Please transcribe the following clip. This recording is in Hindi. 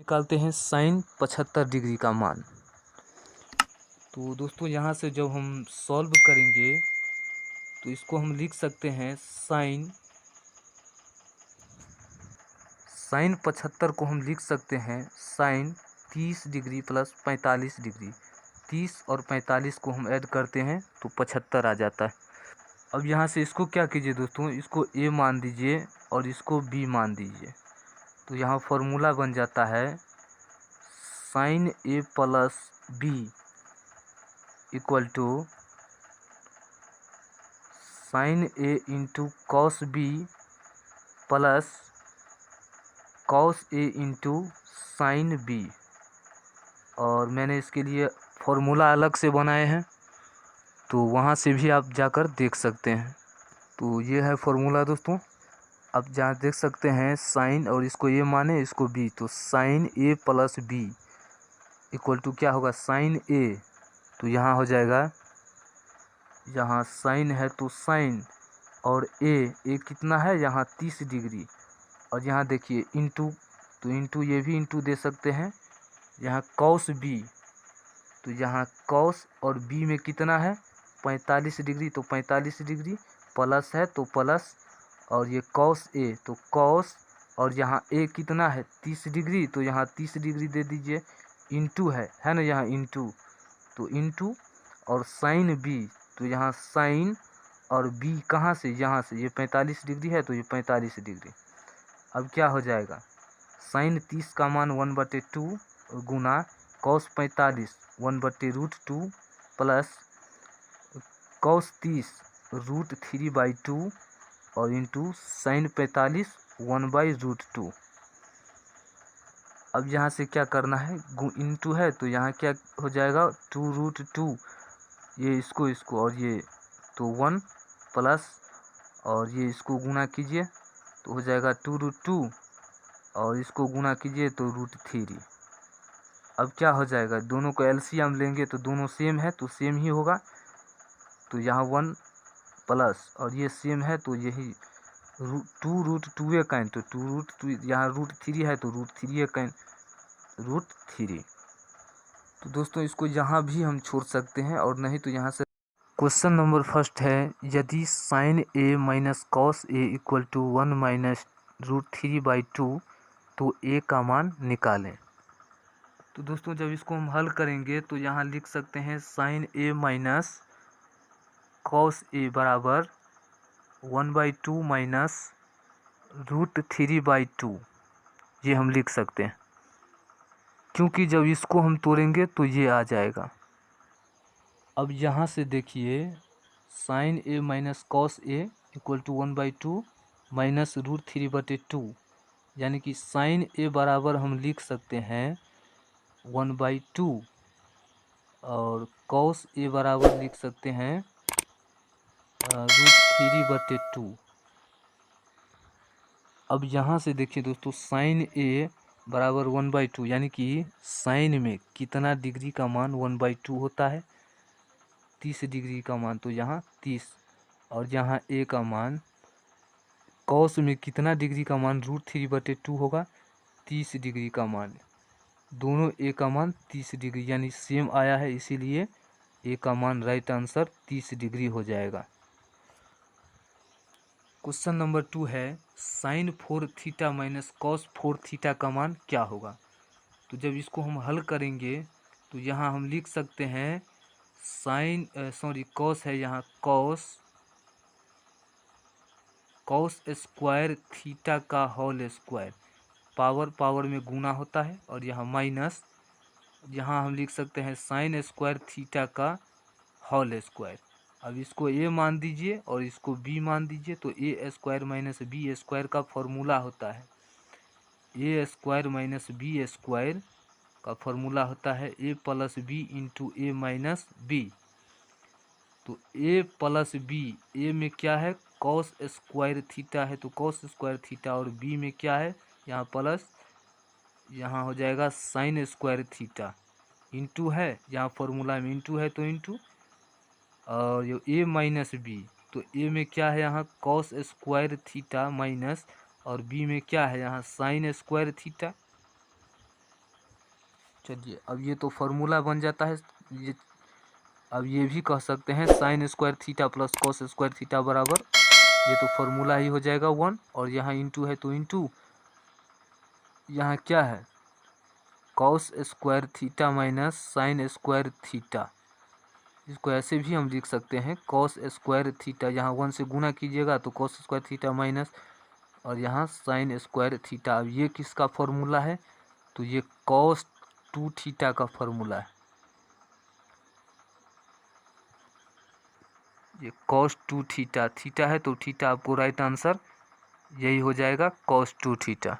निकालते हैं साइन 75 डिग्री का मान। तो दोस्तों यहाँ से जब हम सॉल्व करेंगे तो इसको हम लिख सकते हैं साइन 75 को हम लिख सकते हैं साइन 30 डिग्री प्लस 45 डिग्री। 30 और 45 को हम ऐड करते हैं तो 75 आ जाता है। अब यहाँ से इसको क्या कीजिए दोस्तों, इसको a मान दीजिए और इसको b मान दीजिए। तो यहाँ फॉर्मूला बन जाता है sine a plus b equal to sine a into cos b plus cos a into sine b। और मैंने इसके लिए फॉर्मूला अलग से बनाए हैं, तो वहाँ से भी आप जाकर देख सकते हैं। तो ये है फॉर्मूला दोस्तों, आप जहाँ देख सकते हैं साइन और इसको ए माने इसको बी, तो sine a plus b equal to क्या होगा साइन ए। तो यहाँ हो जाएगा, यहाँ साइन है तो साइन और ए कितना है यहाँ 30 डिग्री, और यहाँ देखिए इंटू, तो इंटू ये भी इंटू दे सकते हैं। यहाँ कॉस बी, तो यहाँ कॉस और बी में कितना है 45 डिग्री, तो 45 डिग्री प्लस है तो प्लस, और ये कॉस ए तो कॉस, और यहाँ ए कितना है 30 डिग्री, तो यहाँ 30 डिग्री दे दीजिए, इंटू है ना यहाँ इंटू, तो इंटू और साइन बी, तो यहाँ साइन और बी कहाँ से, यहाँ से, ये 45 डिग्री है तो ये 45 डिग्री। अब क्या हो जाएगा साइन 30 का मान 1/2 गुना कॉस 45 1/√2 प्लस कॉस 30 √3/2 और इंटू साइन 45 1/√2। अब यहाँ से क्या करना है, इंटू है तो यहाँ क्या हो जाएगा 2√2, ये इसको और ये तो 1 प्लस, और ये इसको गुना कीजिए तो हो जाएगा 2√2, और इसको गुना कीजिए तो √3। अब क्या हो जाएगा, दोनों को एलसीएम लेंगे तो दोनों सेम है तो सेम ही होगा, तो यहाँ 1 प्लस और ये सेम है तो यही 2√2 कैन, तो 2√2 यहाँ √3 है तो √3 कैन √3। तो दोस्तों इसको यहाँ भी हम छोड़ सकते हैं, और नहीं तो यहाँ से क्वेश्चन नंबर फर्स्ट है, यदि sine a minus cos a equal to 1 minus √3/2 तो a का मान निकालें। तो दोस्तों जब इसको हम हल करेंगे तो यहाँ लिख सकते हैं sine a minus cos a बराबर 1/2 माइनस √3/2, ये हम लिख सकते हैं, क्योंकि जब इसको हम तोड़ेंगे तो ये आ जाएगा। अब यहाँ से देखिए sine a minus cos a equal to 1/2 minus √3/2, यानी कि साइन a बराबर हम लिख सकते हैं 1/2 और कॉस a बराबर लिख सकते हैं √3/2। अब यहाँ से देखिए दोस्तों साइन a बराबर 1/2, यानी कि साइन में कितना डिग्री का मान 1/2 होता है 30 डिग्री का मान, तो यहाँ 30, और यहाँ a का मान कॉस में कितना डिग्री का मान √3/2 होगा 30 डिग्री का मान, दोनों a का मान 30 डिग्री यानी सेम आया है, इसीलिए a का मान राइट आंसर 30 डिग्री हो जाएगा। क्वेश्चन नंबर 2 है sine 4 theta minus cos 4 theta का मान क्या होगा। तो जब इसको हम हल करेंगे तो यहाँ हम लिख सकते हैं साइन कॉस है, यहाँ कॉस स्क्वायर थीटा का होल स्क्वायर, पावर में गुना होता है, और यहाँ माइनस, यहाँ हम लिख सकते हैं साइन स्क्वायर थीटा का होल स्क्वायर। अब इसको a मान दीजिए और इसको b मान दीजिए, तो a square minus b square का फॉर्मूला होता है, a square minus b square का फॉर्मूला होता है a plus b into a minus b. तो a प्लस बी, a में क्या है कॉस स्क्वायर थीटा है तो कॉस स्क्वायर थीटा, और b में क्या है यहाँ प्लस, यहाँ हो जाएगा साइन स्क्वायर थीटा, इंटू है यहाँ फॉर्मूला में इंटू है तो इंटू, और ये a माइनस बी, तो a में क्या है यहाँ कॉस स्क्वायर थीटा माइनस, और b में क्या है यहाँ साइन स्क्वायर थीटा। चलिए अब ये तो फार्मूला बन जाता है। ये अब ये भी कह सकते हैं sine square theta plus cos square theta बराबर, ये तो फार्मूला ही हो जाएगा 1, और यहाँ इंटू है तो इंटू, यहाँ क्या है cos square theta minus sine square theta. इसको ऐसे भी हम लिख सकते हैं कॉस स्क्वायर थीटा, यहाँ 1 से गुना कीजिएगा तो कॉस स्क्वायर थीटा माइनस, और यहाँ साइन स्क्वायर थीटा। अब ये किसका फॉर्मूला है, तो ये कॉस 2 थीटा का फॉर्मूला है। ये कॉस 2 थीटा, थीटा है तो थीटा आपको राइट आंसर यही हो जाएगा कॉस 2 थीटा।